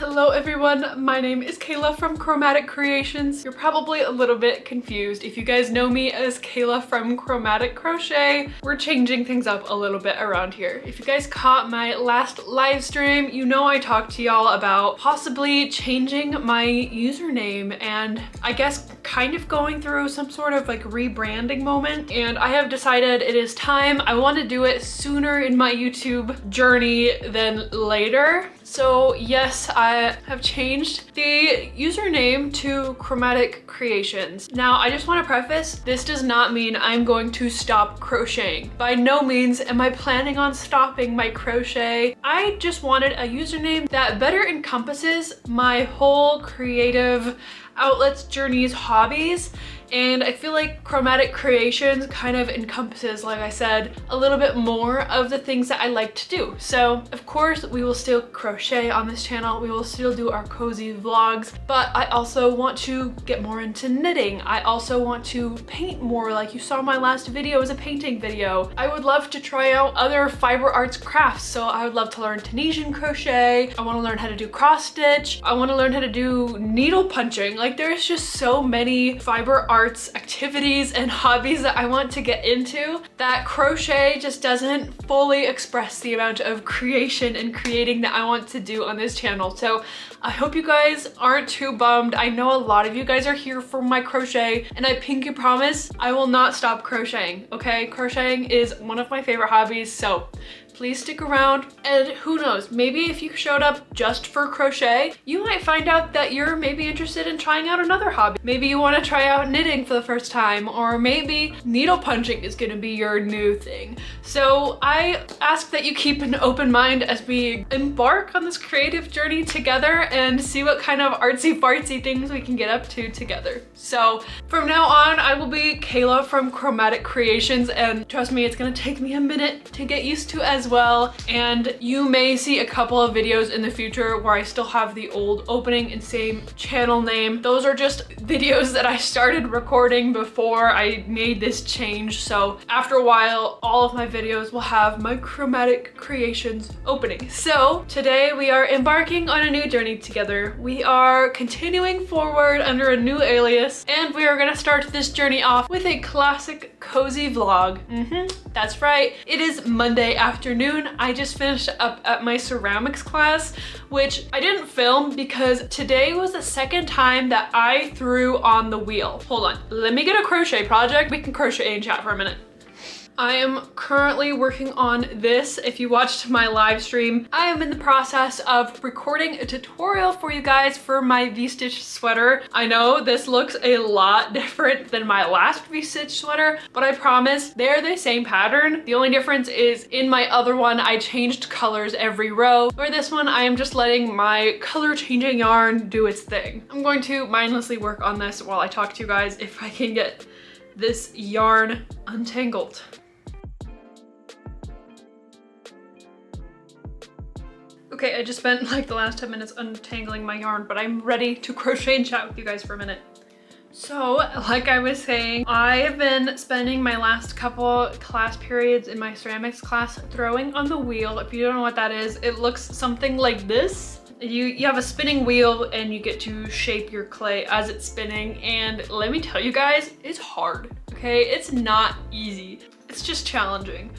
Hello everyone, my name is Kayla from Chromatic Creations. You're probably a little bit confused. If you guys know me as Kayla from Chromatic Crochet, we're changing things up a little bit around here. If you guys caught my last live stream, you know I talked to y'all about possibly changing my username and I guess kind of going through some sort of like rebranding moment, and I have decided it is time. I want to do it sooner in my YouTube journey than later. So yes, I have changed the username to Chromatic Creations. Now, I just want to preface, this does not mean I'm going to stop crocheting. By no means am I planning on stopping my crochet. I just wanted a username that better encompasses my whole creative outlets, journeys, hobbies. And I feel like Chromatic Creations kind of encompasses, like I said, a little bit more of the things that I like to do. So of course we will still crochet on this channel. We will still do our cozy vlogs, but I also want to get more into knitting. I also want to paint more, like you saw my last video was a painting video. I would love to try out other fiber arts crafts. So I would love to learn Tunisian crochet. I want to learn how to do cross stitch. I want to learn how to do needle punching. Like there's just so many fiber arts activities and hobbies that I want to get into that crochet just doesn't fully express the amount of creation and creating that I want to do on this channel. So I hope you guys aren't too bummed. I know a lot of you guys are here for my crochet, and I pinky promise I will not stop crocheting, okay? Crocheting is one of my favorite hobbies, so please stick around. And who knows, maybe if you showed up just for crochet, you might find out that you're maybe interested in trying out another hobby. Maybe you want to try out knitting for the first time, or maybe needle punching is going to be your new thing. So I ask that you keep an open mind as we embark on this creative journey together and see what kind of artsy fartsy things we can get up to together. So from now on, I will be Kayla from Chromatic Creations, and trust me, it's going to take me a minute to get used to as well. And you may see a couple of videos in the future where I still have the old opening and same channel name. Those are just videos that I started recording before I made this change. So after a while, all of my videos will have my Chromatic Creations opening. So today we are embarking on a new journey together. We are continuing forward under a new alias, and we are gonna start this journey off with a classic cozy vlog. That's right, it is Monday afternoon. I just finished up at my ceramics class, which I didn't film because today was the second time that I threw on the wheel. Hold on, let me get a crochet project. We can crochet and chat for a minute. I am currently working on this. If you watched my live stream, I am in the process of recording a tutorial for you guys for my V-stitch sweater. I know this looks a lot different than my last V-stitch sweater, but I promise they're the same pattern. The only difference is in my other one, I changed colors every row, where this one, I am just letting my color changing yarn do its thing. I'm going to mindlessly work on this while I talk to you guys if I can get this yarn untangled. Okay, I just spent like the last 10 minutes untangling my yarn, but I'm ready to crochet and chat with you guys for a minute. So, like I was saying, I have been spending my last couple class periods in my ceramics class throwing on the wheel. If you don't know what that is, it looks something like this. You have a spinning wheel and you get to shape your clay as it's spinning, and let me tell you guys, it's hard, okay? It's not easy. It's just challenging.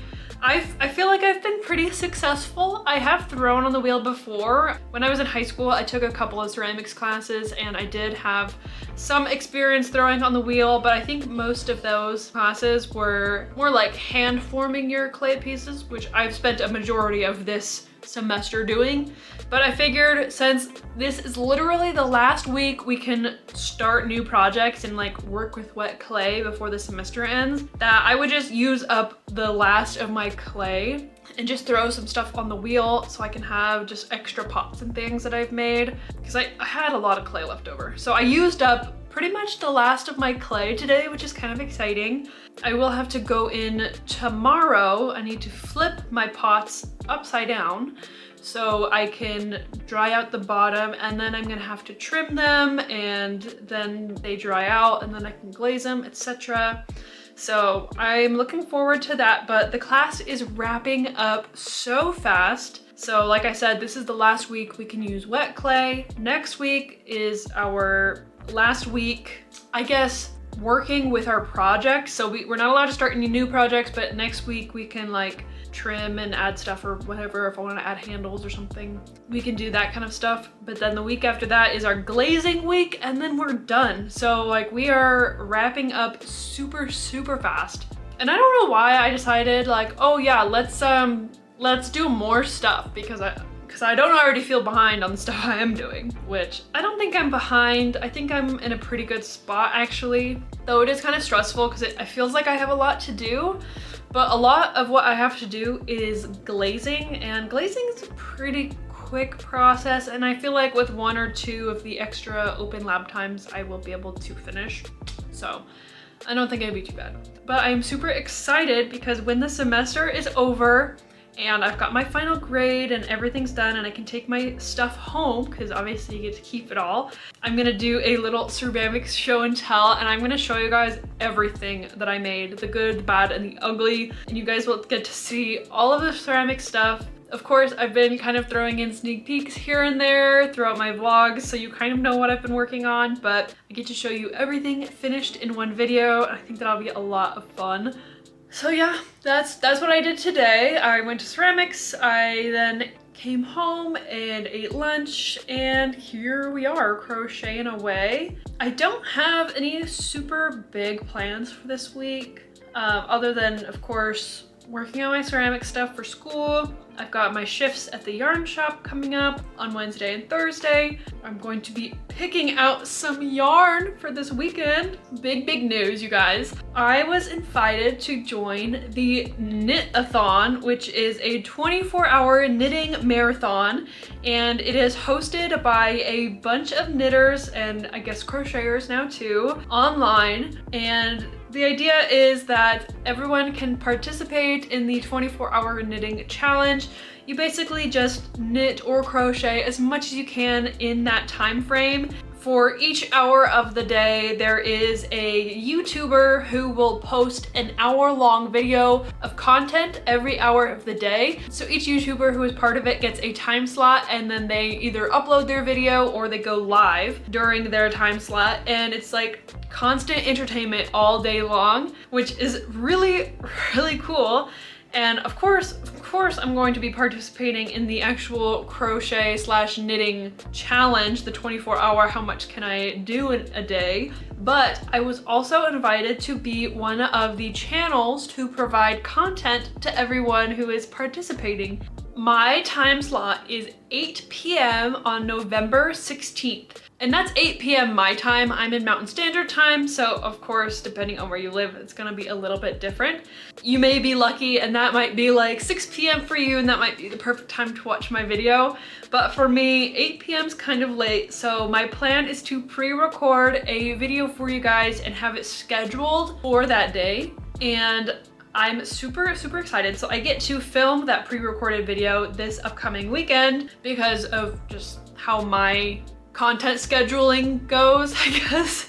I feel like I've been pretty successful. I have thrown on the wheel before. When I was in high school, I took a couple of ceramics classes and I did have some experience throwing on the wheel, but I think most of those classes were more like hand forming your clay pieces, which I've spent a majority of this semester doing. But I figured since this is literally the last week we can start new projects and like work with wet clay before the semester ends, that I would just use up the last of my clay and just throw some stuff on the wheel so I can have just extra pots and things that I've made, because I had a lot of clay left over. So I used up pretty much the last of my clay today, which is kind of exciting. I will have to go in tomorrow. I need to flip my pots upside down so I can dry out the bottom, and then I'm gonna have to trim them, and then they dry out, and then I can glaze them, etc. So I'm looking forward to that, but the class is wrapping up so fast. So like I said, this is the last week we can use wet clay. Next week is our last week, I guess, working with our projects. So we're not allowed to start any new projects, but next week we can like trim and add stuff or whatever. If I want to add handles or something, we can do that kind of stuff. But then the week after that is our glazing week, and then we're done. So like we are wrapping up super fast. And I don't know why I decided like, oh yeah, let's do more stuff, because I don't already feel behind on the stuff I am doing, which I don't think I'm behind. I think I'm in a pretty good spot actually, though it is kind of stressful because it feels like I have a lot to do. But a lot of what I have to do is glazing, and glazing is a pretty quick process, and I feel like with 1 or 2 of the extra open lab times I will be able to finish. So I don't think it'd be too bad. But I'm super excited because when the semester is over and I've got my final grade and everything's done and I can take my stuff home, because obviously you get to keep it all, I'm gonna do a little ceramics show and tell, and I'm gonna show you guys everything that I made, the good, the bad, and the ugly, and you guys will get to see all of the ceramic stuff. Of course, I've been kind of throwing in sneak peeks here and there throughout my vlogs, so you kind of know what I've been working on, but I get to show you everything finished in one video, and I think that'll be a lot of fun. So yeah, that's what I did today. I went to ceramics, I then came home and ate lunch, and here we are crocheting away. I don't have any super big plans for this week, other than, of course, working on my ceramic stuff for school. I've got my shifts at the yarn shop coming up on Wednesday and Thursday. I'm going to be picking out some yarn for this weekend. Big news, you guys. I was invited to join the Knit-a-thon, which is a 24-hour knitting marathon, and it is hosted by a bunch of knitters and I guess crocheters now too, online. And the idea is that everyone can participate in the 24-hour knitting challenge. You basically just knit or crochet as much as you can in that time frame. For each hour of the day, there is a YouTuber who will post an hour-long video of content every hour of the day. So each YouTuber who is part of it gets a time slot, and then they either upload their video or they go live during their time slot, and it's like constant entertainment all day long, which is really cool. And of course I'm going to be participating in the actual crochet / knitting challenge, the 24-hour how much can I do in a day. But I was also invited to be one of the channels to provide content to everyone who is participating. My time slot is 8 p.m. on November 16th. And that's 8 p.m. my time. I'm in Mountain Standard Time, so of course, depending on where you live, it's gonna be a little bit different. You may be lucky and that might be like 6 p.m. for you, and that might be the perfect time to watch my video. But for me, 8 p.m. is kind of late, so my plan is to pre-record a video for you guys and have it scheduled for that day. And I'm super excited. So I get to film that pre-recorded video this upcoming weekend because of just how my content scheduling goes, I guess.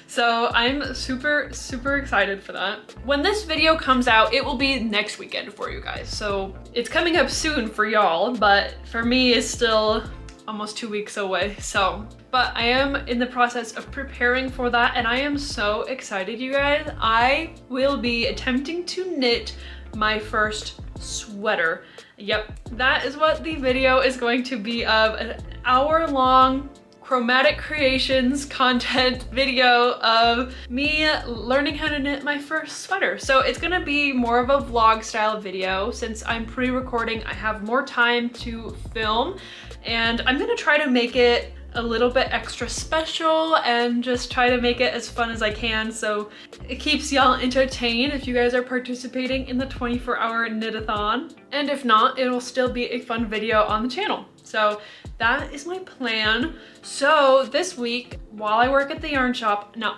So I'm super excited for that. When this video comes out, it will be next weekend for you guys. So it's coming up soon for y'all, but for me it's still almost 2 weeks away. So, but I am in the process of preparing for that, and I am so excited, you guys. I will be attempting to knit my first sweater. Yep, that is what the video is going to be of, an hour-long Chromatic Creations content video of me learning how to knit my first sweater. So it's gonna be more of a vlog style video. Since I'm pre-recording, I have more time to film, and I'm gonna try to make it a little bit extra special and just try to make it as fun as I can, so it keeps y'all entertained if you guys are participating in the 24-hour knit-a-thon. And if not, it'll still be a fun video on the channel. So that is my plan. So this week, while I work at the yarn shop, no,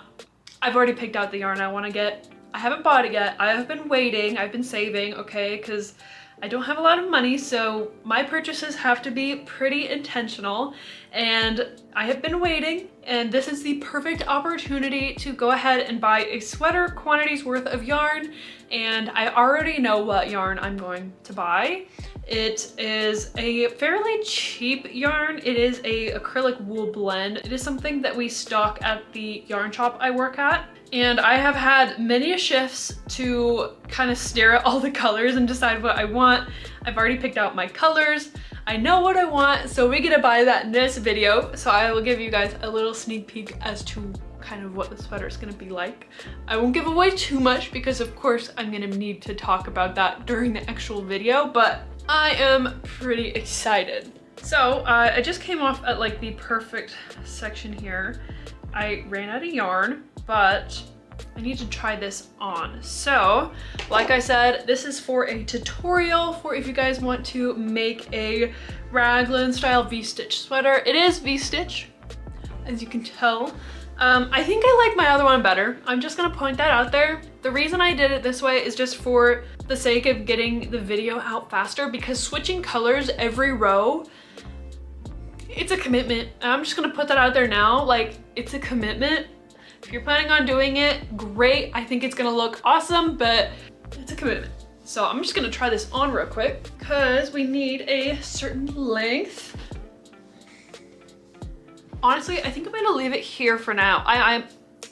I've already picked out the yarn I want to get. I haven't bought it yet. I have been waiting. I've been saving, okay, because I don't have a lot of money, so my purchases have to be pretty intentional, and I have been waiting, And this is the perfect opportunity to go ahead and buy a sweater quantities worth of yarn. And I already know what yarn I'm going to buy. It is a fairly cheap yarn. It is a acrylic wool blend. It is something that we stock at the yarn shop I work at. And I have had many shifts to kind of stare at all the colors and decide what I want. I've already picked out my colors. I know what I want, so we get to buy that in this video. So I will give you guys a little sneak peek as to kind of what the sweater is gonna be like. I won't give away too much because of course I'm gonna need to talk about that during the actual video, but I am pretty excited. So I just came off at like the perfect section here. I ran out of yarn, but I need to try this on. So, like I said, this is for a tutorial for if you guys want to make a raglan style V-stitch sweater. It is V-stitch, as you can tell. I think I like my other one better. I'm just gonna point that out there. The reason I did it this way is just for the sake of getting the video out faster, because switching colors every row, it's a commitment. I'm just gonna put that out there now. Like, it's a commitment. If you're planning on doing it, great. I think it's gonna look awesome, but it's a commitment. So I'm just gonna try this on real quick because we need a certain length. Honestly, I think I'm gonna leave it here for now. I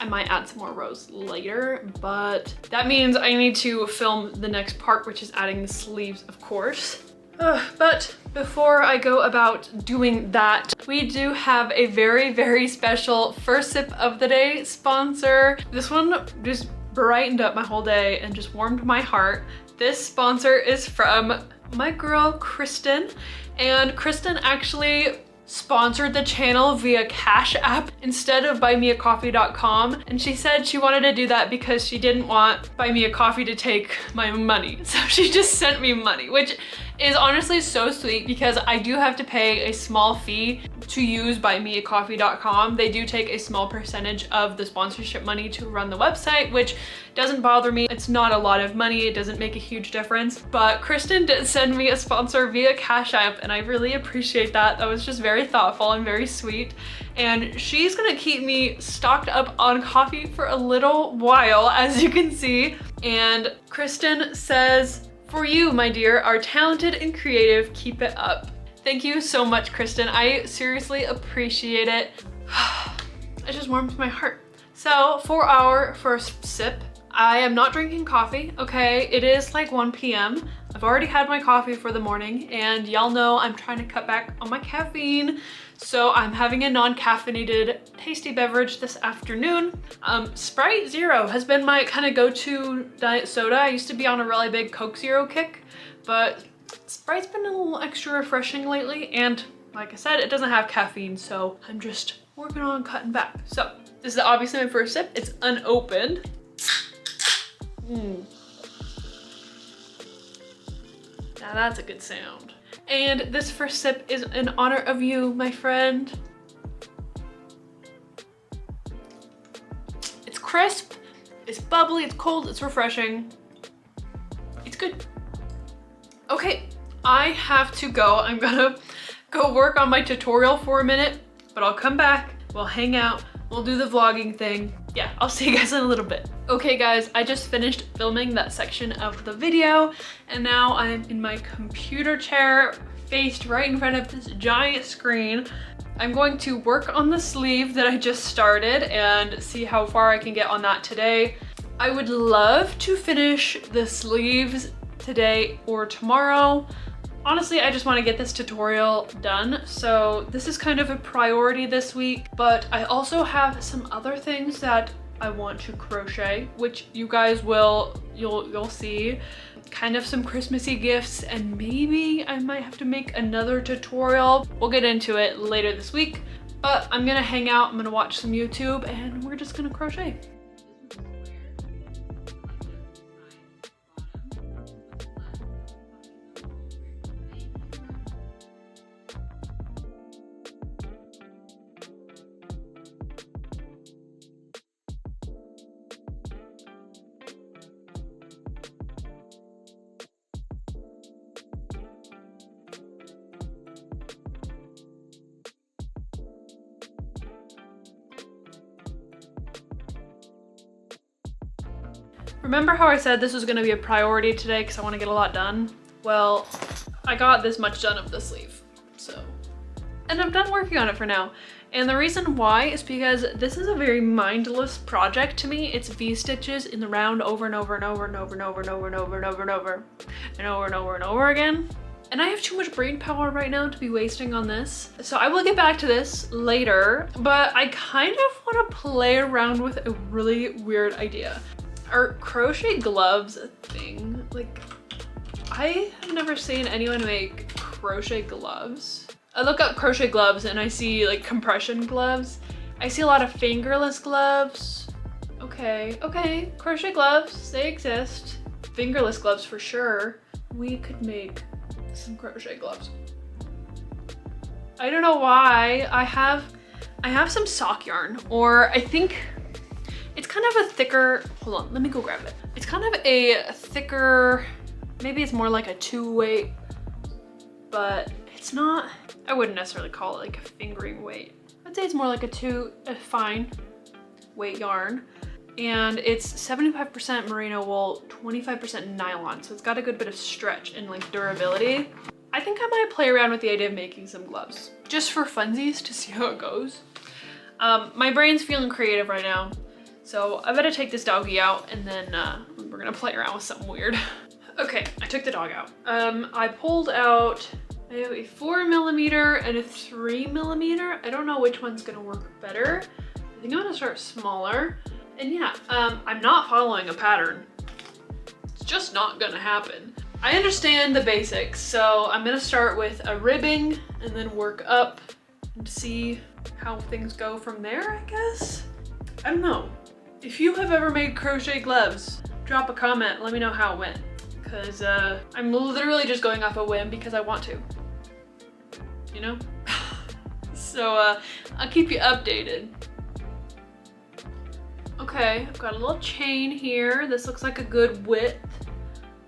might add some more rows later, but that means I need to film the next part, which is adding the sleeves, of course. But before I go about doing that, we do have a very, very special first sip of the day sponsor. This one just brightened up my whole day and just warmed my heart. This sponsor is from my girl, Kristen. And Kristen actually sponsored the channel via Cash App instead of buymeacoffee.com, and she said she wanted to do that because she didn't want Buy Me a Coffee to take my money. So she just sent me money, which is honestly so sweet because I do have to pay a small fee to use buymeacoffee.com. They do take a small percentage of the sponsorship money to run the website, which doesn't bother me. It's not a lot of money. It doesn't make a huge difference. But Kristen did send me a sponsor via Cash App, and I really appreciate that. That was just very thoughtful and very sweet. And she's gonna keep me stocked up on coffee for a little while, as you can see. And Kristen says, "For you, my dear, are talented and creative. Keep it up." Thank you so much, Kristen. I seriously appreciate it. It just warms my heart. So for our first sip, I am not drinking coffee, okay? It is like 1 p.m. I've already had my coffee for the morning, and y'all know I'm trying to cut back on my caffeine. So I'm having a non-caffeinated tasty beverage this afternoon. Sprite Zero has been my kind of go-to diet soda. I used to be on a really big Coke Zero kick, but Sprite's been a little extra refreshing lately, and like I said, it doesn't have caffeine, so I'm just working on cutting back. So this is obviously my first sip. It's unopened. Now that's a good sound. And this first sip is in honor of you, my friend. It's crisp, it's bubbly, it's cold, it's refreshing. It's good. Okay, I have to go. I'm gonna go work on my tutorial for a minute, but I'll come back, we'll hang out, we'll do the vlogging thing. Yeah, I'll see you guys in a little bit. Okay guys, I just finished filming that section of the video, and now I'm in my computer chair, faced right in front of this giant screen. I'm going to work on the sleeve that I just started and see how far I can get on that today. I would love to finish the sleeves today or tomorrow. Honestly, I just want to get this tutorial done, so this is kind of a priority this week, but I also have some other things that I want to crochet, which you guys you'll see. Kind of some Christmassy gifts, and maybe I might have to make another tutorial. We'll get into it later this week, but I'm gonna hang out, I'm gonna watch some YouTube, and we're just gonna crochet. Remember how I said this was gonna be a priority today because I want to get a lot done? Well, I got this much done of the sleeve, so. And I'm done working on it for now. And the reason why is because this is a very mindless project to me. It's V-stitches in the round over and over and over and over and over and over and over and over and over and over and over and over again. And I have too much brain power right now to be wasting on this. So I will get back to this later, but I kind of want to play around with a really weird idea. Are crochet gloves a thing? Like, I have never seen anyone make crochet gloves. I look up crochet gloves and I see like compression gloves. I see a lot of fingerless gloves. Okay, crochet gloves, they exist. Fingerless gloves for sure. We could make some crochet gloves. I don't know why. I have some sock yarn, or I think it's kind of a thicker, hold on, let me go grab it. It's kind of a thicker, maybe it's more like a 2-weight, but it's not, I wouldn't necessarily call it like a fingering weight. I'd say it's more like a fine weight yarn. And it's 75% merino wool, 25% nylon. So it's got a good bit of stretch and like durability. I think I might play around with the idea of making some gloves just for funsies to see how it goes. My brain's feeling creative right now. So I better take this doggy out and then we're gonna play around with something weird. Okay, I took the dog out. I pulled out a 4mm and a 3mm. I don't know which one's gonna work better. I think I'm gonna start smaller. And yeah, I'm not following a pattern. It's just not gonna happen. I understand the basics, so I'm gonna start with a ribbing and then work up and see how things go from there, I guess. I don't know. If you have ever made crochet gloves, drop a comment, let me know how it went. Because I'm literally just going off a whim because I want to, you know? So I'll keep you updated. Okay, I've got a little chain here. This looks like a good width,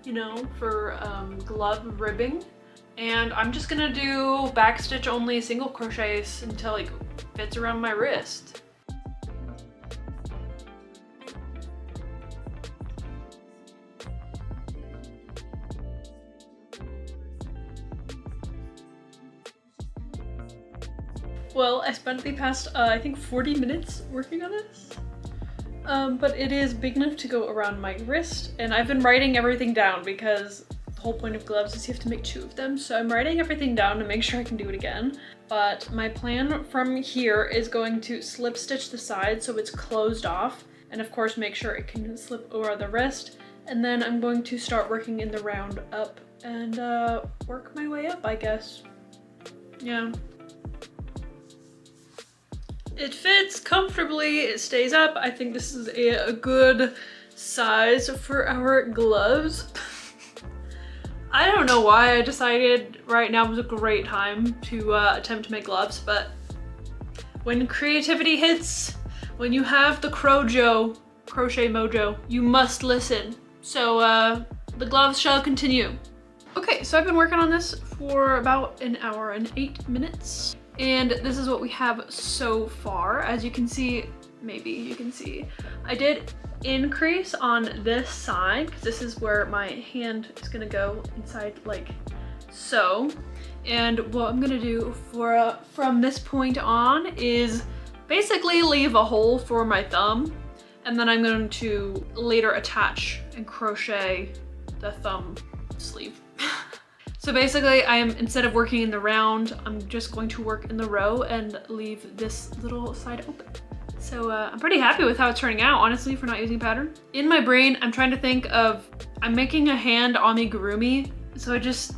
you know, for glove ribbing. And I'm just gonna do backstitch only single crochets until it fits around my wrist. Well, I spent the past, I think 40 minutes working on this. But it is big enough to go around my wrist, and I've been writing everything down because the whole point of gloves is you have to make 2 of them. So I'm writing everything down to make sure I can do it again. But my plan from here is going to slip stitch the side so it's closed off, and of course make sure it can slip over the wrist. And then I'm going to start working in the round up and work my way up, I guess. Yeah. It fits comfortably, it stays up. I think this is a good size for our gloves. I don't know why I decided right now was a great time to attempt to make gloves, but when creativity hits, when you have the crochet mojo, you must listen. So the gloves shall continue. Okay, so I've been working on this for about 1 hour and 8 minutes. And this is what we have so far. As you can see, maybe you can see, I did increase on this side because this is where my hand is gonna go inside like so. And what I'm gonna do for from this point on is basically leave a hole for my thumb, and then I'm going to later attach and crochet the thumb sleeve. So basically instead of working in the round, I'm just going to work in the row and leave this little side open. So I'm pretty happy with how it's turning out, honestly, for not using pattern. In my brain, I'm trying to think of, I'm making a hand amigurumi. So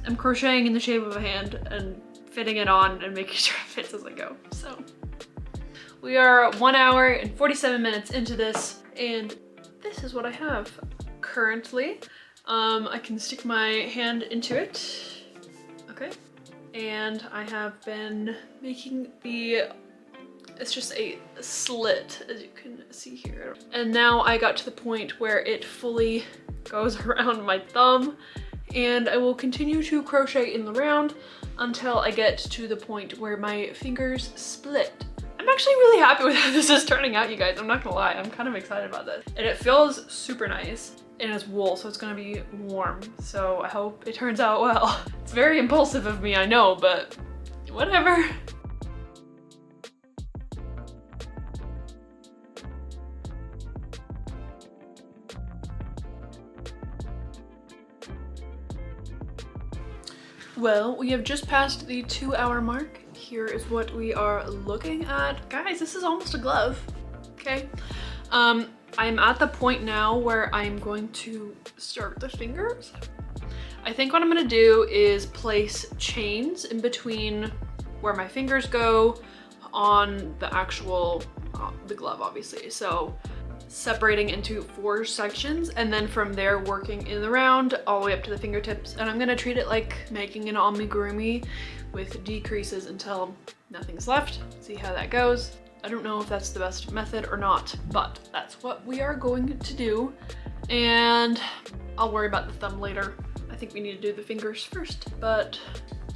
I'm crocheting in the shape of a hand and fitting it on and making sure it fits as I go. So we are 1 hour and 47 minutes into this, and this is what I have currently. I can stick my hand into it. Okay, and I have been making it's just a slit, as you can see here. And now I got to the point where it fully goes around my thumb, and I will continue to crochet in the round until I get to the point where my fingers split. I'm actually really happy with how this is turning out, you guys. I'm not gonna lie, I'm kind of excited about this. And it feels super nice. and it's wool, so it's gonna be warm. So I hope it turns out well. It's very impulsive of me, I know, but whatever. Well, we have just passed the 2-hour mark. Here is what we are looking at. Guys, this is almost a glove, okay? I'm at the point now where I'm going to start the fingers. I think what I'm gonna do is place chains in between where my fingers go on the actual, the glove obviously. So separating into 4 sections, and then from there working in the round all the way up to the fingertips. And I'm gonna treat it like making an amigurumi with decreases until nothing's left. See how that goes. I don't know if that's the best method or not, but that's what we are going to do. And I'll worry about the thumb later. I think we need to do the fingers first, but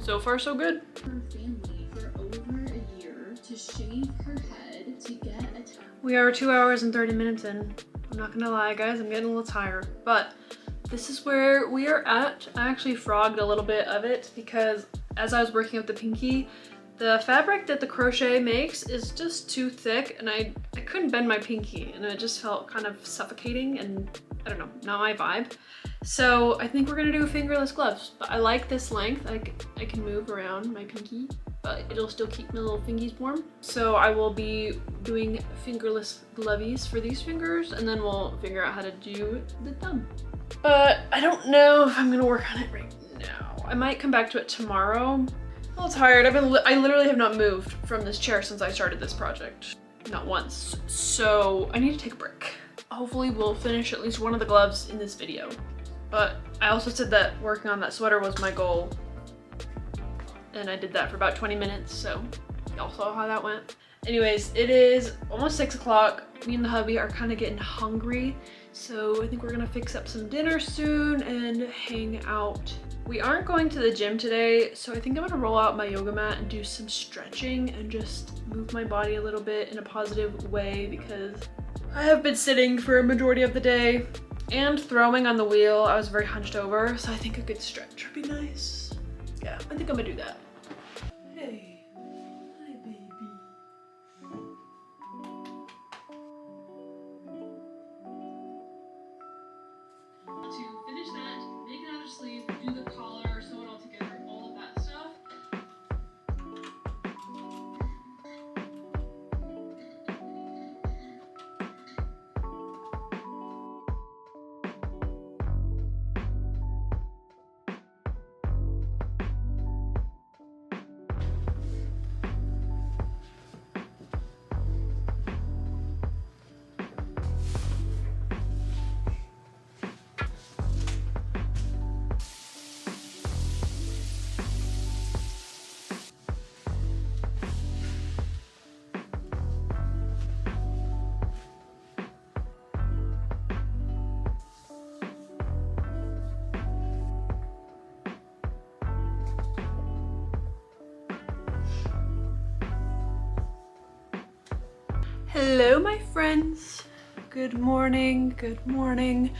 so far so good. Her family for over a year to shave her head to get a We are 2 hours and 30 minutes in. I'm not gonna lie, guys, I'm getting a little tired, but this is where we are at. I actually frogged a little bit of it because as I was working up the pinky, the fabric that the crochet makes is just too thick, and I couldn't bend my pinky, and it just felt kind of suffocating, and I don't know, not my vibe. So I think we're gonna do fingerless gloves, but I like this length. I can move around my pinky, but it'll still keep my little fingies warm. So I will be doing fingerless glovies for these fingers, and then we'll figure out how to do the thumb. But I don't know if I'm gonna work on it right now. I might come back to it tomorrow. I'm a little tired. I literally have not moved from this chair since I started this project. Not once. So I need to take a break. Hopefully we'll finish at least one of the gloves in this video. But I also said that working on that sweater was my goal. And I did that for about 20 minutes, so y'all saw how that went. Anyways, it is almost 6 o'clock. Me and the hubby are kind of getting hungry, so I think we're gonna fix up some dinner soon and hang out. We aren't going to the gym today, so I think I'm gonna roll out my yoga mat and do some stretching and just move my body a little bit in a positive way, because I have been sitting for a majority of the day and throwing on the wheel. I was very hunched over, so I think a good stretch would be nice. Yeah, I think I'm gonna do that. Hey, hi baby. To finish that, make another sleeve, do the collar, sew it all together, all of that stuff. Hello, my friends. Good morning, good morning.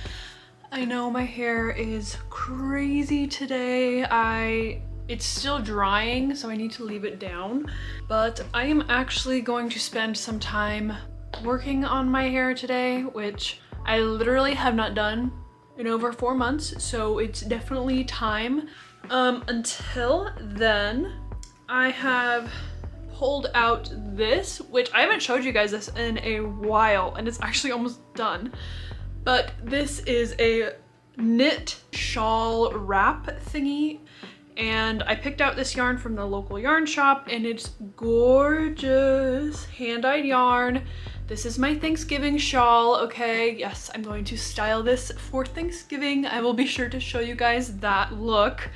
I know my hair is crazy today. It's still drying, so I need to leave it down. But I am actually going to spend some time working on my hair today, which I literally have not done in over 4 months, so it's definitely time. Until then, I have pulled out this, which I haven't showed you guys this in a while, and it's actually almost done. But this is a knit shawl wrap thingy, and I picked out this yarn from the local yarn shop, and it's gorgeous hand-dyed yarn. This is my Thanksgiving shawl, okay? Yes, I'm going to style this for Thanksgiving. I will be sure to show you guys that look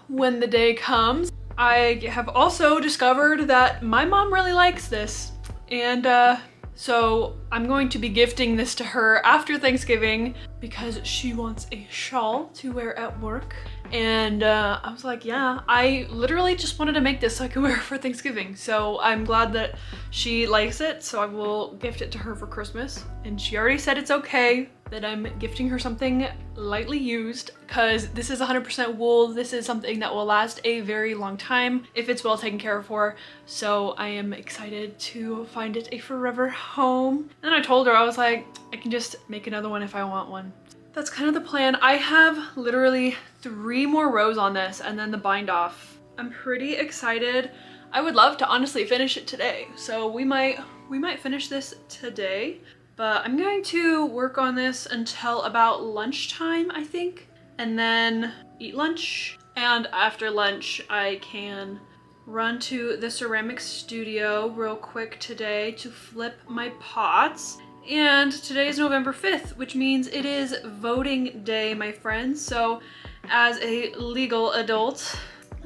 when the day comes. I have also discovered that my mom really likes this, and so I'm going to be gifting this to her after Thanksgiving because she wants a shawl to wear at work. And I was like, yeah, I literally just wanted to make this so I could wear it for Thanksgiving. So I'm glad that she likes it, so I will gift it to her for Christmas. And she already said it's okay. that I'm gifting her something lightly used because this is 100% wool. This is something that will last a very long time if it's well taken care of for. So I am excited to find it a forever home. And I told her, I was like, I can just make another one if I want one. That's kind of the plan. I have literally 3 more rows on this and then the bind off. I'm pretty excited. I would love to honestly finish it today. So we might finish this today. But I'm going to work on this until about lunchtime, I think, and then eat lunch. And after lunch, I can run to the ceramic studio real quick today to flip my pots. And today is November 5th, which means it is voting day, my friends. So as a legal adult,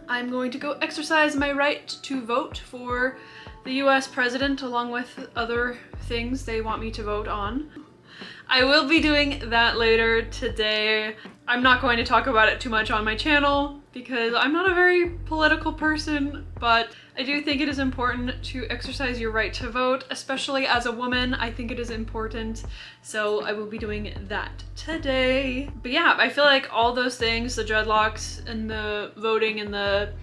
I'm going to go exercise my right to vote for the US president, along with other things they want me to vote on. I will be doing that later today. I'm not going to talk about it too much on my channel because I'm not a very political person, but I do think it is important to exercise your right to vote, especially as a woman. I think it is important, so I will be doing that today. But yeah, I feel like all those things, the dreadlocks and the voting and the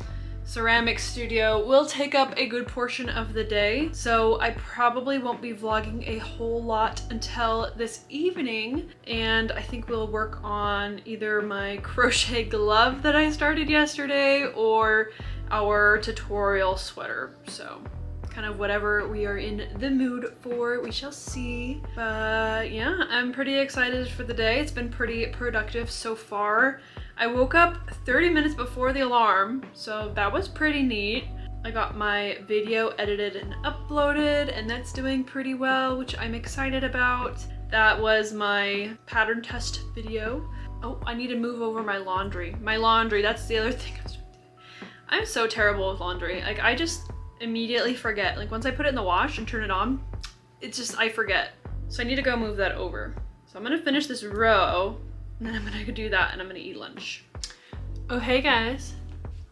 ceramic studio, will take up a good portion of the day. So I probably won't be vlogging a whole lot until this evening. And I think we'll work on either my crochet glove that I started yesterday or our tutorial sweater. So kind of whatever we are in the mood for, we shall see. But yeah, I'm pretty excited for the day. It's been pretty productive so far. I woke up 30 minutes before the alarm, so that was pretty neat. I got my video edited and uploaded, and that's doing pretty well, which I'm excited about. That was my pattern test video. Oh, I need to move over my laundry. My laundry, that's the other thing I was doing today. I'm so terrible with laundry. Like, I just immediately forget. Like, once I put it in the wash and turn it on, it's just, I forget. So I need to go move that over. So I'm gonna finish this row, and then I'm gonna go do that and I'm gonna eat lunch. Oh, hey guys.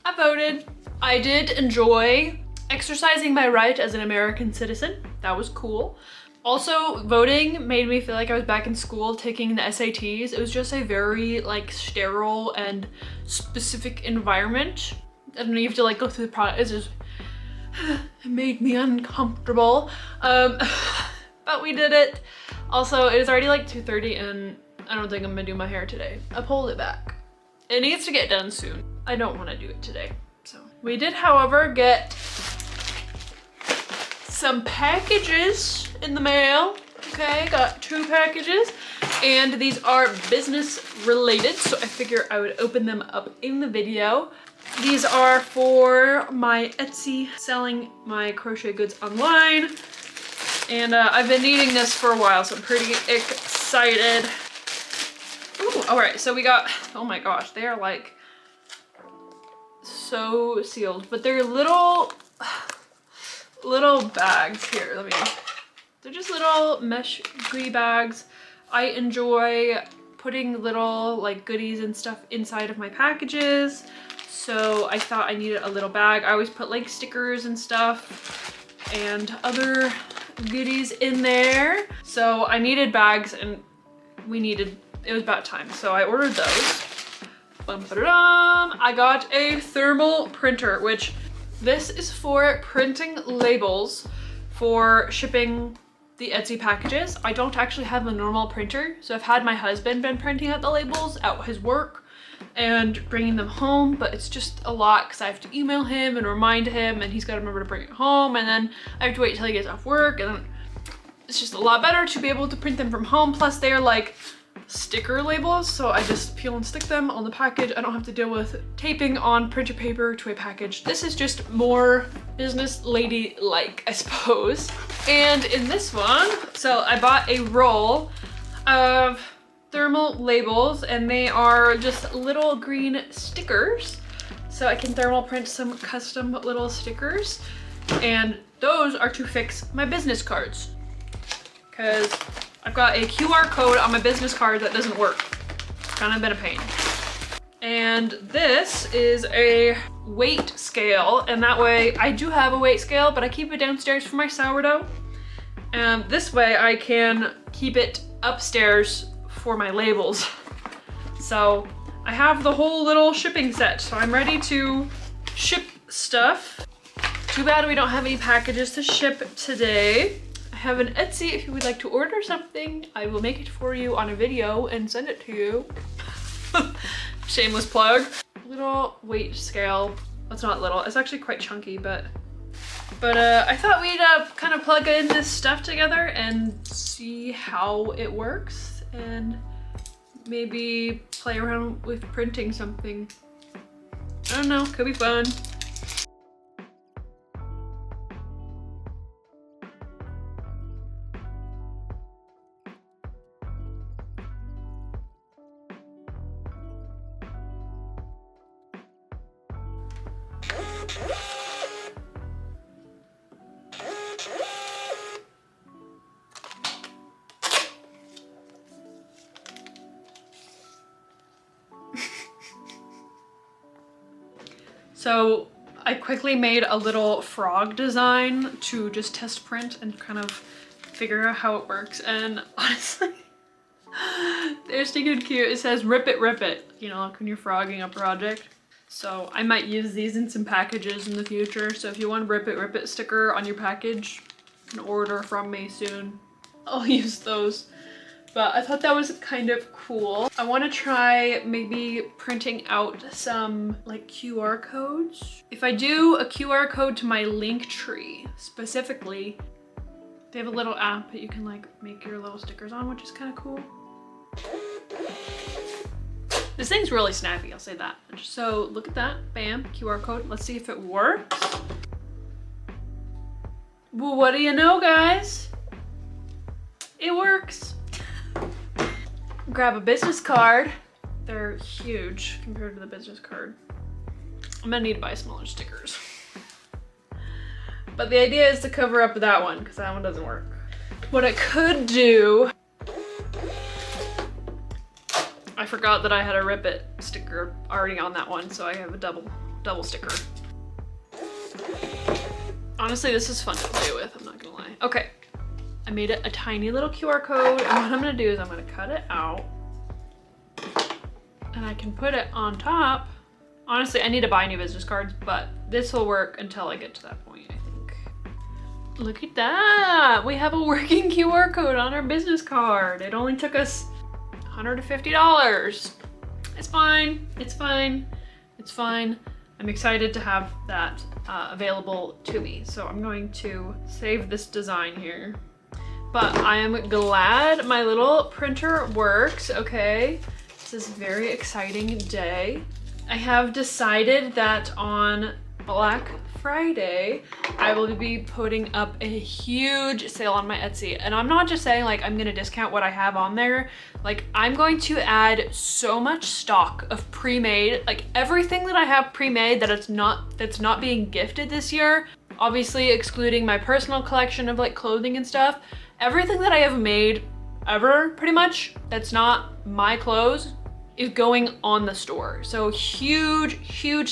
I voted. I did enjoy exercising my right as an American citizen. That was cool. Also, voting made me feel like I was back in school taking the SATs. It was just a very like sterile and specific environment. I don't know, you have to like go through the process. It's just, it made me uncomfortable. But we did it. Also, it was already like 2:30 and I don't think I'm gonna do my hair today. I pulled it back. It needs to get done soon. I don't want to do it today. So we did, however, get some packages in the mail. Okay, got 2 packages and these are business related, so I figure I would open them up in the video. These are for my Etsy, selling my crochet goods online. And I've been needing this for a while, so I'm pretty excited. Ooh, all right, so we got, oh my gosh, they are like so sealed, but they're little bags here. They're just little mesh goodie bags. I enjoy putting little like goodies and stuff inside of my packages. So I thought I needed a little bag. I always put like stickers and stuff and other goodies in there. So I needed bags and it was about time. So I ordered those. I got a thermal printer, which this is for printing labels for shipping the Etsy packages. I don't actually have a normal printer. So I've had my husband been printing out the labels at his work and bringing them home, but it's just a lot because I have to email him and remind him and he's got to remember to bring it home, and then I have to wait till he gets off work, and then it's just a lot better to be able to print them from home. Plus they're like sticker labels, so I just peel and stick them on the package. I don't have to deal with taping on printer paper to a package. This is just more business lady-like, I suppose. And in this one, so I bought a roll of thermal labels, and they are just little green stickers. So I can thermal print some custom little stickers, and those are to fix my business cards, because I've got a QR code on my business card that doesn't work. It's kind of been a pain. And this is a weight scale, and that way I do have a weight scale, but I keep it downstairs for my sourdough. And this way I can keep it upstairs for my labels. So I have the whole little shipping set, so I'm ready to ship stuff. Too bad we don't have any packages to ship today. I have an Etsy if you would like to order something. I will make it for you on a video and send it to you. Shameless plug. Little weight scale. It's not little, it's actually quite chunky, but I thought we'd kind of plug in this stuff together and see how it works and maybe play around with printing something. I don't know, could be fun. So I quickly made a little frog design to just test print and kind of figure out how it works. And honestly, they're stinking cute. It says rip it, you know, like when you're frogging a project. So I might use these in some packages in the future. So if you want a rip it sticker on your package, you can order from me soon. I'll use those. But I thought that was kind of cool. I want to try maybe printing out some like QR codes. If I do a QR code to my link tree specifically, they have a little app that you can like make your little stickers on, which is kind of cool. This thing's really snappy, I'll say that. So look at that, bam, QR code. Let's see if it works. Well, what do you know, guys? It works. Grab a business card. They're huge compared to the business card. I'm gonna need to buy smaller stickers. But the idea is to cover up that one because that one doesn't work. What I could do, I forgot that I had a rip it sticker already on that one, so I have a double sticker. Honestly, this is fun to play with, I'm not gonna lie. Okay. I made it a tiny little QR code, and what I'm gonna do is I'm gonna cut it out and I can put it on top. Honestly, I need to buy new business cards, but this will work until I get to that point, I think. Look at that! We have a working QR code on our business card. It only took us $150. It's fine, it's fine, it's fine. I'm excited to have that available to me. So I'm going to save this design here. But I am glad my little printer works, okay? This is a very exciting day. I have decided that on Black Friday, I will be putting up a huge sale on my Etsy. And I'm not just saying like I'm gonna discount what I have on there. Like I'm going to add so much stock of pre-made, like everything that I have pre-made that's not being gifted this year, obviously excluding my personal collection of like clothing and stuff. Everything that I have made ever, pretty much, that's not my clothes, is going on the store. So huge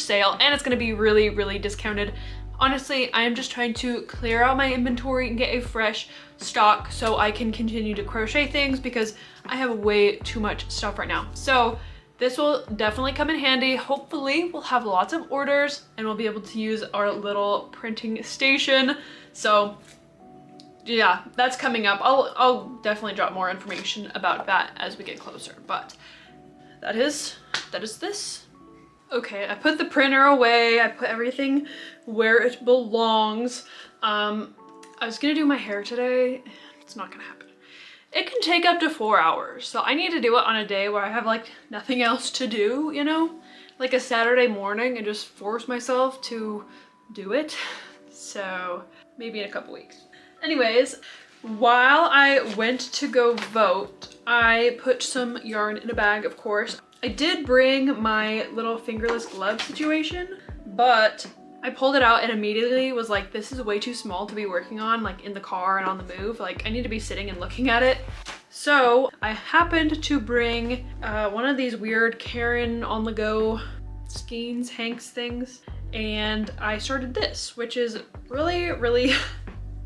sale, and it's gonna be really, really discounted. Honestly, I am just trying to clear out my inventory and get a fresh stock so I can continue to crochet things because I have way too much stuff right now. So this will definitely come in handy. Hopefully we'll have lots of orders and we'll be able to use our little printing station. So yeah, that's coming up. I'll definitely drop more information about that as we get closer, but that is this. Okay, I put the printer away. I put everything where it belongs. I was gonna do my hair today. It's not gonna happen. It can take up to 4 hours. So I need to do it on a day where I have like nothing else to do, you know? Like a Saturday morning and just force myself to do it. So maybe in a couple weeks. Anyways, while I went to go vote, I put some yarn in a bag, of course. I did bring my little fingerless glove situation, but I pulled it out and immediately was like, this is way too small to be working on, like in the car and on the move. Like I need to be sitting and looking at it. So I happened to bring one of these weird Karen on the go skeins, hanks things. And I started this, which is really, really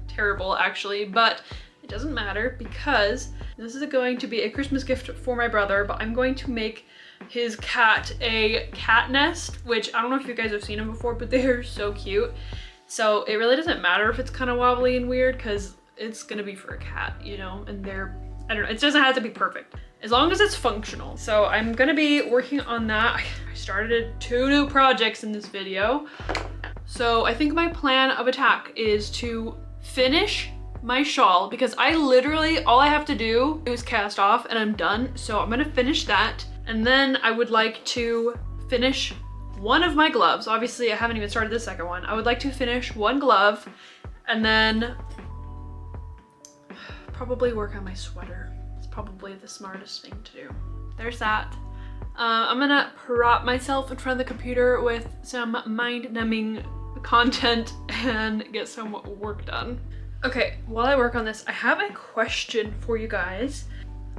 terrible actually, but it doesn't matter because This is going to be a Christmas gift for my brother, but I'm going to make his cat a cat nest, which I don't know if you guys have seen them before, but they're so cute. So it really doesn't matter if it's kind of wobbly and weird because it's gonna be for a cat, you know, and I don't know, it doesn't have to be perfect as long as it's functional. So I'm gonna be working on that. I started 2 new projects in this video. So I think my plan of attack is to finish my shawl because I literally, all I have to do is cast off and I'm done. So I'm gonna finish that. And then I would like to finish one of my gloves. Obviously I haven't even started the second one. I would like to finish one glove and then probably work on my sweater. It's probably the smartest thing to do. There's that. I'm gonna prop myself in front of the computer with some mind-numbing content and get some work done. Okay, while I work on this, I have a question for you guys.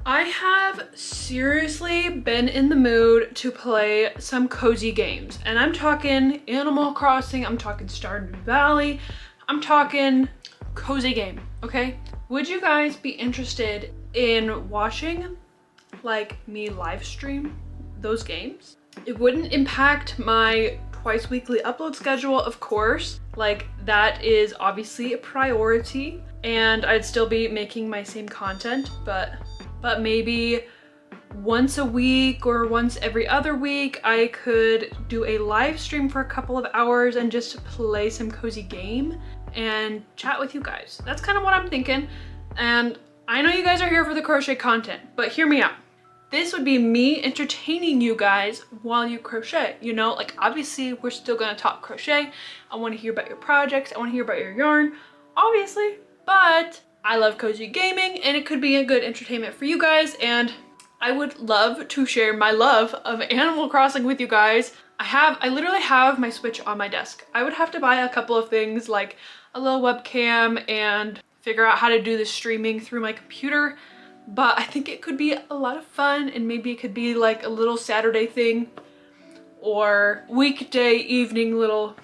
I have seriously been in the mood to play some cozy games, and I'm talking Animal Crossing, I'm talking Stardew Valley, I'm talking cozy game, okay? Would you guys be interested in watching like me live stream those games? It wouldn't impact my twice weekly upload schedule, of course, like that is obviously a priority, and I'd still be making my same content, but maybe once a week or once every other week, I could do a live stream for a couple of hours and just play some cozy game and chat with you guys. That's kind of what I'm thinking. And I know you guys are here for the crochet content, but hear me out. This would be me entertaining you guys while you crochet, you know? Like obviously we're still gonna talk crochet. I wanna hear about your projects. I wanna hear about your yarn, obviously, but I love cozy gaming and it could be a good entertainment for you guys, and I would love to share my love of Animal Crossing with you guys. I literally have my Switch on my desk. I would have to buy a couple of things like a little webcam and figure out how to do the streaming through my computer, but I think it could be a lot of fun, and maybe it could be like a little Saturday thing or weekday evening little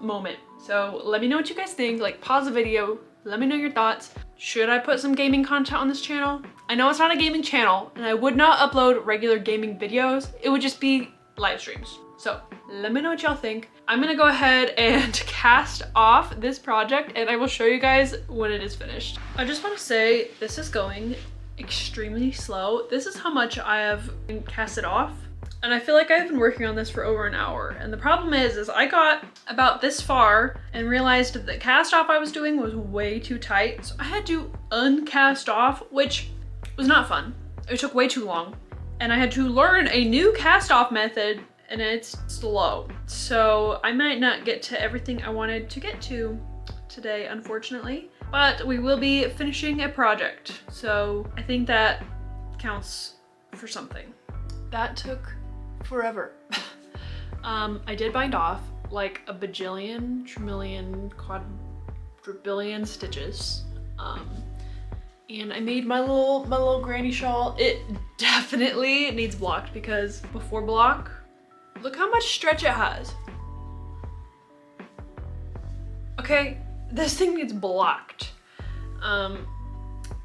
moment. So let me know what you guys think. Like pause the video, let me know your thoughts. Should I put some gaming content on this channel? I know it's not a gaming channel and I would not upload regular gaming videos. It would just be live streams. So let me know what y'all think. I'm gonna go ahead and cast off this project and I will show you guys when it is finished. I just want to say this is going extremely slow. This is how much I have casted off. And I feel like I've been working on this for over an hour. And the problem is I got about this far and realized that the cast off I was doing was way too tight. So I had to uncast off, which was not fun. It took way too long. And I had to learn a new cast off method and it's slow. So I might not get to everything I wanted to get to today, unfortunately. But we will be finishing a project. So I think that counts for something. That took forever. I did bind off like a bajillion, trillion, quadrillion stitches. And I made my little granny shawl. It definitely needs blocked because before block, look how much stretch it has. Okay, this thing needs blocked.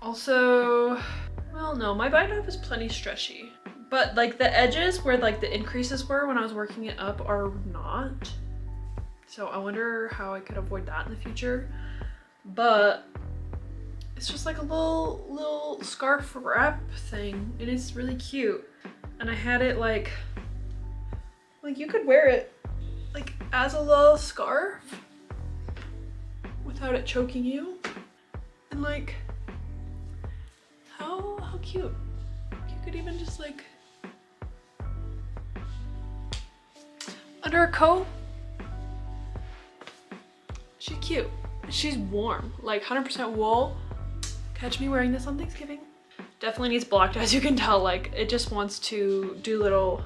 Also, well, no, my bind off is plenty stretchy. But like the edges where like the increases were when I was working it up are not. So I wonder how I could avoid that in the future. But it's just like a little scarf wrap thing. It is really cute. And I had it like you could wear it like as a little scarf without it choking you. And like, how cute. You could even just like under a coat. She's cute. She's warm, like 100% wool. Catch me wearing this on Thanksgiving. Definitely needs blocked, as you can tell. Like it just wants to do little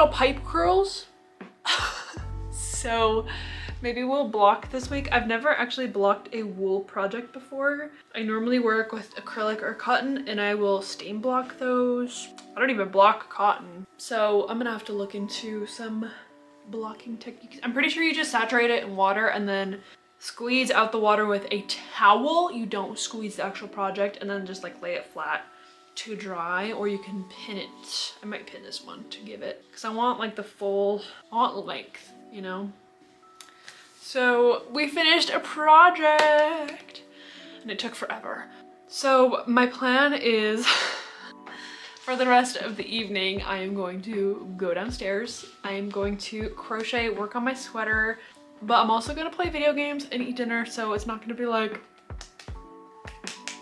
pipe curls. So maybe we'll block this week. I've never actually blocked a wool project before. I normally work with acrylic or cotton and I will stain block those. I don't even block cotton. So I'm gonna have to look into some blocking techniques. I'm pretty sure you just saturate it in water and then squeeze out the water with a towel. You don't squeeze the actual project and then just like lay it flat. to dry, or you can pin it. I might pin this one to give it, because I want like the full, I want length, you know? So we finished a project and it took forever. So my plan is for the rest of the evening, I am going to go downstairs. I am going to crochet, work on my sweater, but I'm also gonna play video games and eat dinner, so it's not gonna be like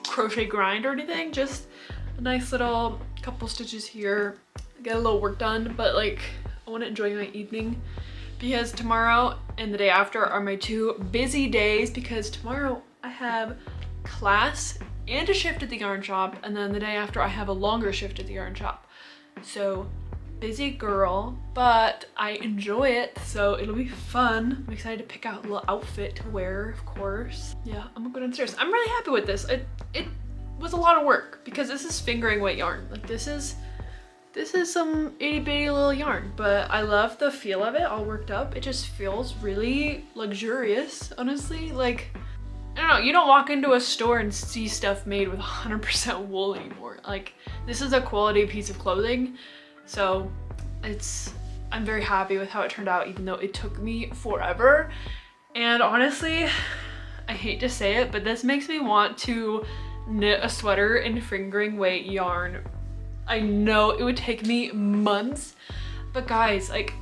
crochet grind or anything, just a nice little couple stitches here, get a little work done, but like I want to enjoy my evening because tomorrow and the day after are my two busy days, because tomorrow I have class and a shift at the yarn shop, and then the day after I have a longer shift at the yarn shop. So busy girl, but I enjoy it, so it'll be fun. I'm excited to pick out a little outfit to wear, of course. Yeah, I'm gonna go downstairs. I'm really happy with this. It was a lot of work because this is fingering weight yarn. Like this is some itty bitty little yarn, but I love the feel of it all worked up. It just feels really luxurious, honestly. Like, I don't know, you don't walk into a store and see stuff made with 100% wool anymore. Like, this is a quality piece of clothing. So I'm very happy with how it turned out, even though it took me forever. And honestly, I hate to say it, but this makes me want to knit a sweater in fingering weight yarn. I know it would take me months, but guys, like,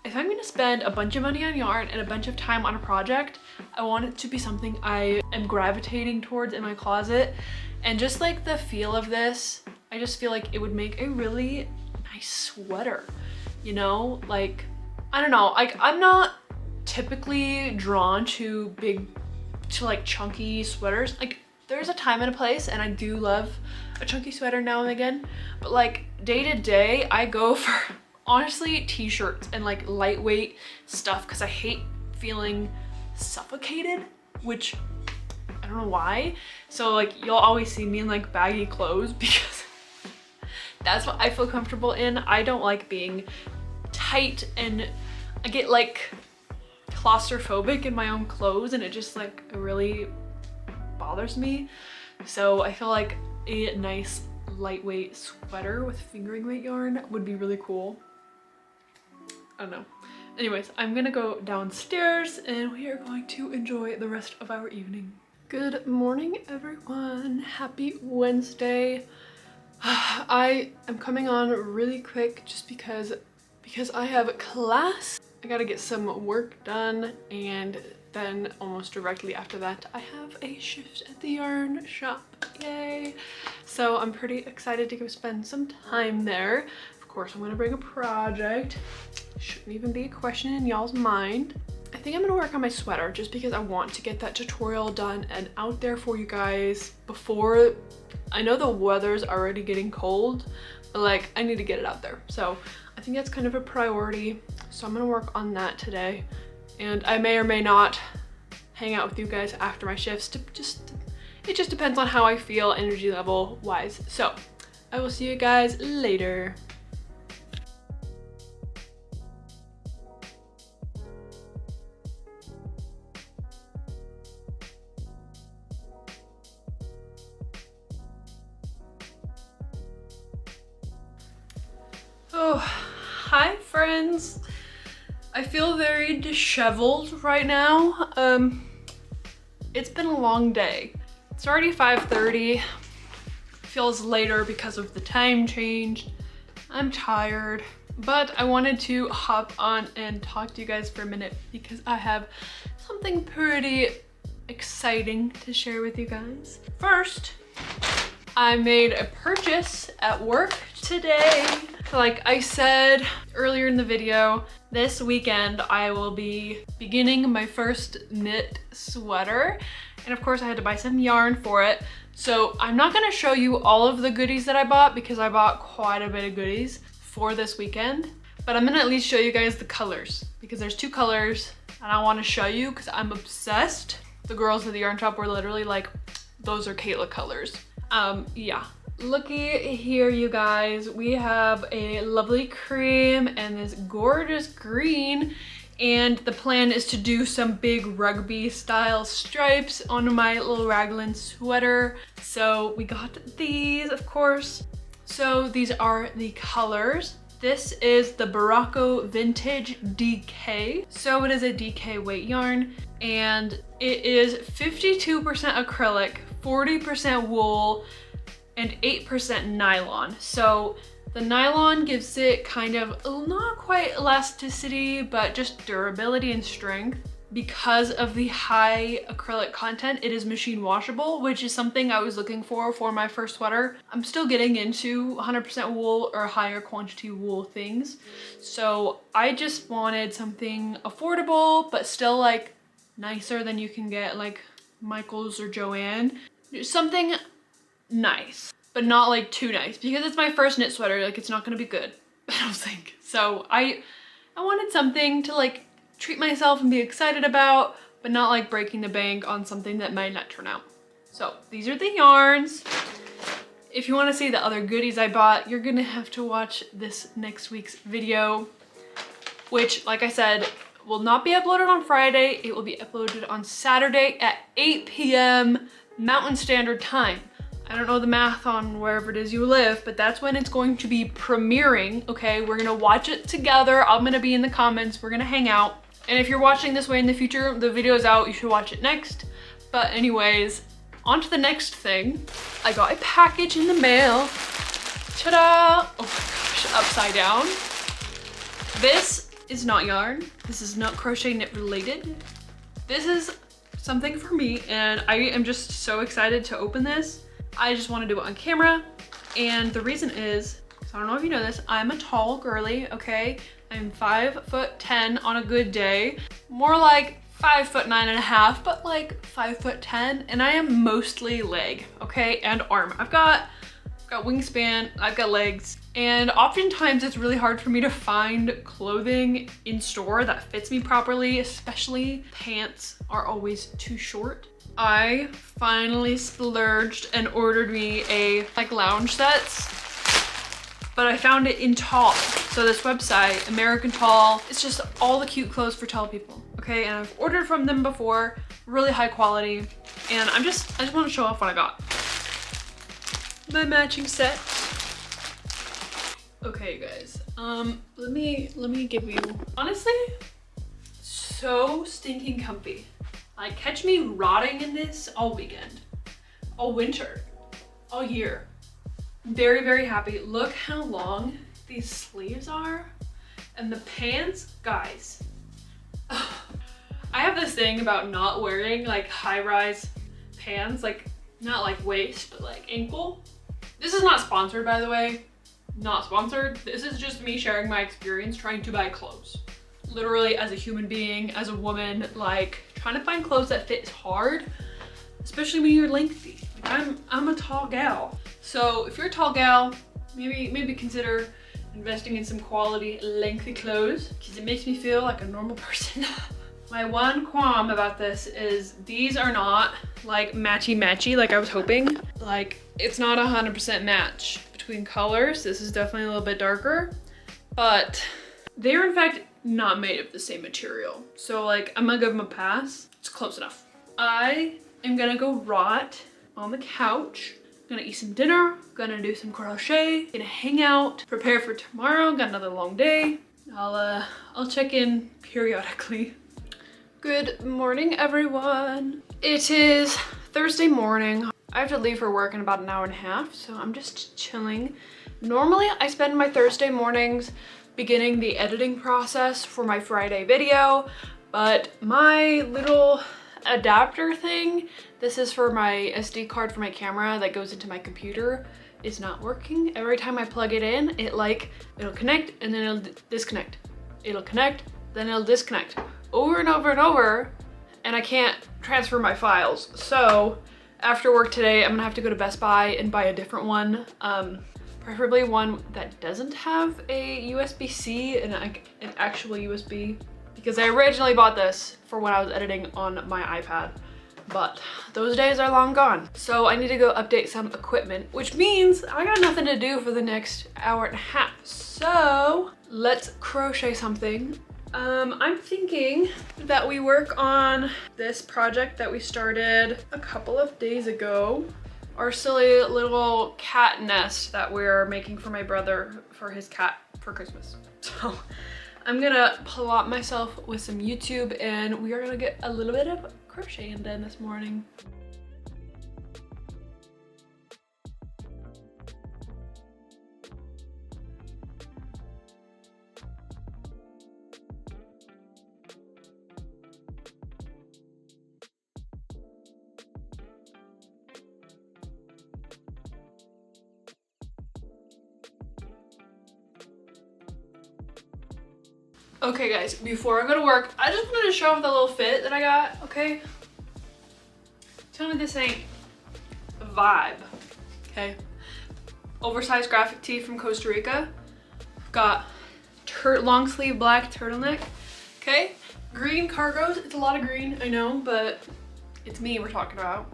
if I'm gonna spend a bunch of money on yarn and a bunch of time on a project, I want it to be something I am gravitating towards in my closet. And just like the feel of this, I just feel like it would make a really nice sweater, you know? Like, I don't know, like I'm not typically drawn to like chunky sweaters. Like, there's a time and a place, and I do love a chunky sweater now and again, but like day to day, I go for honestly t-shirts and like lightweight stuff because I hate feeling suffocated, which I don't know why. So like you'll always see me in like baggy clothes because that's what I feel comfortable in. I don't like being tight, and I get like claustrophobic in my own clothes, and it just like really bothers me. So I feel like a nice lightweight sweater with fingering weight yarn would be really cool. I don't know. Anyways, I'm gonna go downstairs and we are going to enjoy the rest of our evening. Good morning, everyone. Happy Wednesday. I am coming on really quick just because I have class. I gotta get some work done, and then almost directly after that, I have a shift at the yarn shop. Yay! So I'm pretty excited to go spend some time there. Of course, I'm gonna bring a project. Shouldn't even be a question in y'all's mind. I think I'm gonna work on my sweater just because I want to get that tutorial done and out there for you guys before, I know the weather's already getting cold, but like I need to get it out there. So I think that's kind of a priority. So I'm gonna work on that today. And I may or may not hang out with you guys after my shifts. It just depends on how I feel energy level wise. So I will see you guys later. Oh, hi friends. I feel very disheveled right now. It's been a long day. It's already 5:30. Feels later because of the time change. I'm tired, but I wanted to hop on and talk to you guys for a minute because I have something pretty exciting to share with you guys. First, I made a purchase at work today. Like I said earlier in the video, this weekend I will be beginning my first knit sweater. And of course I had to buy some yarn for it. So I'm not gonna show you all of the goodies that I bought because I bought quite a bit of goodies for this weekend. But I'm gonna at least show you guys the colors because there's two colors and I wanna show you because I'm obsessed. The girls at the yarn shop were literally like, those are Kayla colors. Yeah. Looky here, you guys. We have a lovely cream and this gorgeous green, and the plan is to do some big rugby style stripes on my little raglan sweater. So we got these, of course. So these are the colors. This is the Barocco Vintage DK. So it is a DK weight yarn, and it is 52% acrylic, 40% wool, and 8% nylon. So the nylon gives it kind of not quite elasticity, but just durability and strength. Because of the high acrylic content, it is machine washable, which is something I was looking for my first sweater. I'm still getting into 100% wool or higher quantity wool things. So I just wanted something affordable, but still like nicer than you can get like Michael's or Joann. Something nice, but not like too nice, because it's my first knit sweater. Like, it's not gonna be good, I don't think. So I wanted something to like treat myself and be excited about, but not like breaking the bank on something that might not turn out. So these are the yarns. If you want to see the other goodies I bought, you're gonna have to watch this next week's video, which, like I said, will not be uploaded on Friday. It will be uploaded on Saturday at 8 p.m. Mountain Standard Time. I don't know the math on wherever it is you live, but that's when it's going to be premiering, okay? We're gonna watch it together. I'm gonna be in the comments. We're gonna hang out. And if you're watching this way in the future, the video's out, you should watch it next. But anyways, on to the next thing. I got a package in the mail. Ta-da! Oh my gosh, upside down. This is not yarn. This is not crochet knit related. This is something for me, and I am just so excited to open this. I just want to do it on camera, and the reason is, so I don't know if you know this, I'm a tall girly, okay? I'm 5'10" on a good day, more like 5'9.5", but like 5'10", and I am mostly leg, okay, and arm. I've got wingspan, I've got legs, and oftentimes it's really hard for me to find clothing in store that fits me properly, especially pants are always too short. I finally splurged and ordered me a like lounge sets, but I found it in tall. So this website, American Tall, it's just all the cute clothes for tall people, okay? And I've ordered from them before, really high quality, and I just want to show off what I got. My matching set. Okay, you guys, let me give you, honestly, so stinking comfy. Like, catch me rotting in this all weekend, all winter, all year. Very, very happy. Look how long these sleeves are, and the pants, guys. I have this thing about not wearing like high-rise pants, like not like waist, but like ankle. This is not sponsored, by the way. Not sponsored. This is just me sharing my experience trying to buy clothes. Literally, as a human being, as a woman, like trying to find clothes that fit is hard, especially when you're lengthy. Like, I'm a tall gal. So if you're a tall gal, maybe consider investing in some quality lengthy clothes, because it makes me feel like a normal person. My one qualm about this is these are not like matchy like I was hoping. Like, it's not 100% match between colors. This is definitely a little bit darker, but they're in fact not made of the same material. So like, I'm gonna give them a pass. It's close enough. I am gonna go rot on the couch. Gonna eat some dinner, gonna do some crochet, gonna hang out, prepare for tomorrow. Got another long day. I'll check in periodically. Good morning, everyone. It is Thursday morning. I have to leave for work in about an hour and a half, so I'm just chilling. Normally, I spend my Thursday mornings beginning the editing process for my Friday video, but my little adapter thing, this is for my SD card for my camera that goes into my computer, is not working. Every time I plug it in, it'll connect and then it'll disconnect. It'll connect, then it'll disconnect. Over and over and over, and I can't transfer my files. So after work today, I'm gonna have to go to Best Buy and buy a different one. Preferably one that doesn't have a USB-C and an actual USB, because I originally bought this for when I was editing on my iPad, but those days are long gone. So I need to go update some equipment, which means I got nothing to do for the next hour and a half. So let's crochet something. I'm thinking that we work on this project that we started a couple of days ago. our silly little cat nest that we're making for my brother for his cat for Christmas. So I'm gonna plot myself with some YouTube and we are gonna get a little bit of crocheting done this morning. Okay guys, before I go to work, I just wanted to show off the little fit that I got, okay? Tell me this ain't a vibe, okay? Oversized graphic tee from Costa Rica. Got long sleeve black turtleneck, okay? Green cargos, it's a lot of green, I know, but it's me we're talking about.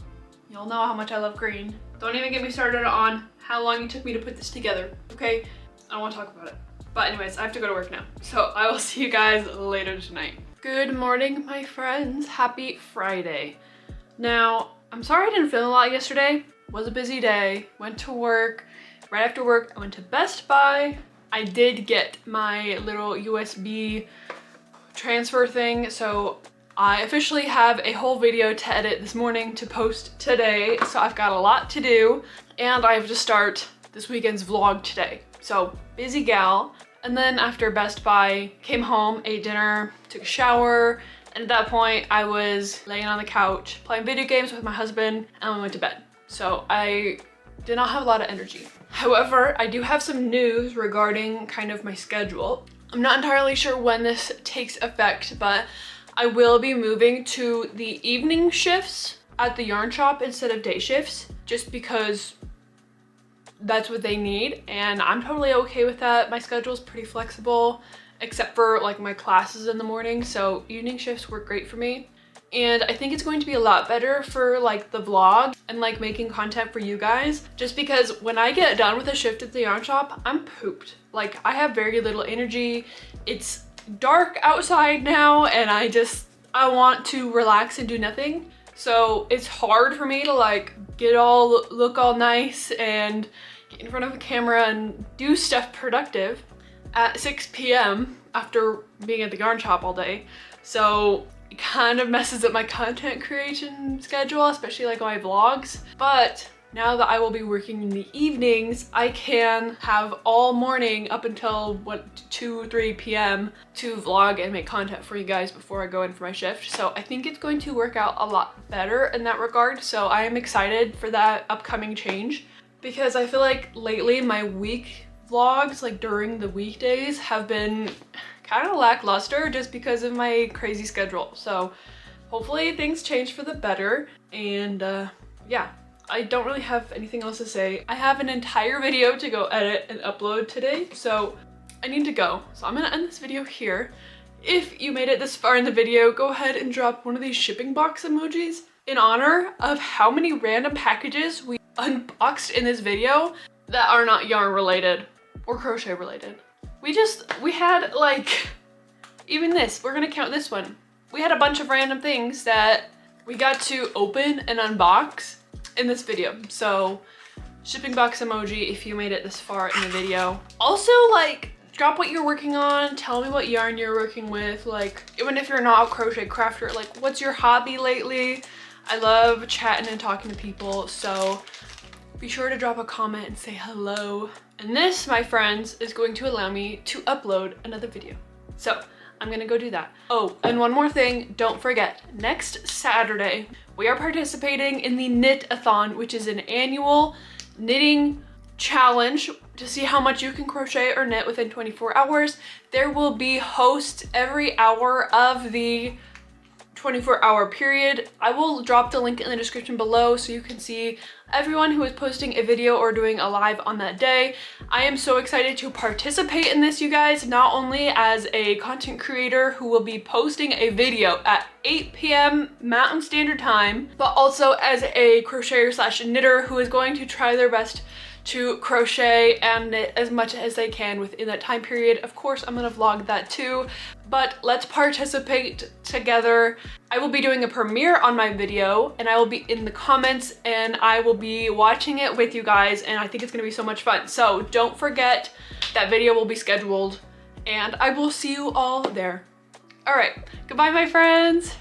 Y'all know how much I love green. Don't even get me started on how long it took me to put this together, okay? I don't wanna talk about it. But anyways, I have to go to work now. So I will see you guys later tonight. Good morning, my friends. Happy Friday. Now, I'm sorry I didn't film a lot yesterday. It was a busy day. Went to work. Right after work, I went to Best Buy. I did get my little USB transfer thing. So I officially have a whole video to edit this morning to post today. So I've got a lot to do. And I have to start this weekend's vlog today. So busy gal. And then after Best Buy, came home, ate dinner, took a shower, and at that point I was laying on the couch playing video games with my husband and we went to bed. So I did not have a lot of energy. However, I do have some news regarding kind of my schedule. I'm not entirely sure when this takes effect, but I will be moving to the evening shifts at the yarn shop instead of day shifts, just because that's what they need and I'm totally okay with that. My schedule is pretty flexible except for like my classes in the morning, so evening shifts work great for me. And I think it's going to be a lot better for like the vlog and like making content for you guys, just because when I get done with a shift at the yarn shop, I'm pooped. Like I have very little energy. It's dark outside now and I want to relax and do nothing. So it's hard for me to like look all nice and get in front of the camera and do stuff productive at 6 p.m. after being at the yarn shop all day. So it kind of messes up my content creation schedule, especially like my vlogs. But now that I will be working in the evenings, I can have all morning up until 2, 3 p.m. to vlog and make content for you guys before I go in for my shift. So I think it's going to work out a lot better in that regard. So I am excited for that upcoming change because I feel like lately my week vlogs, like during the weekdays, have been kind of lackluster just because of my crazy schedule. So hopefully things change for the better. And yeah. I don't really have anything else to say. I have an entire video to go edit and upload today, so I need to go. So I'm gonna end this video here. If you made it this far in the video, go ahead and drop one of these shipping box emojis in honor of how many random packages we unboxed in this video that are not yarn related or crochet related. We had like, even this, we're gonna count this one. We had a bunch of random things that we got to open and unbox in this video. So shipping box emoji if you made it this far in the video. Also, like, drop what you're working on, tell me what yarn you're working with, like even if you're not a crochet crafter, like what's your hobby lately? I love chatting and talking to people, so be sure to drop a comment and say hello. And this, my friends, is going to allow me to upload another video. So I'm gonna go do that. Oh, and one more thing, don't forget, next Saturday, we are participating in the Knit-a-thon, which is an annual knitting challenge to see how much you can crochet or knit within 24 hours. There will be hosts every hour of the 24-hour period. I will drop the link in the description below so you can see everyone who is posting a video or doing a live on that day. I am so excited to participate in this, you guys, not only as a content creator who will be posting a video at 8 p.m. Mountain Standard Time, but also as a crocheter slash knitter who is going to try their best to crochet and knit as much as they can within that time period. Of course, I'm gonna vlog that too, but let's participate together. I will be doing a premiere on my video and I will be in the comments and I will be watching it with you guys, and I think it's gonna be so much fun. So don't forget that video will be scheduled and I will see you all there. All right, goodbye my friends.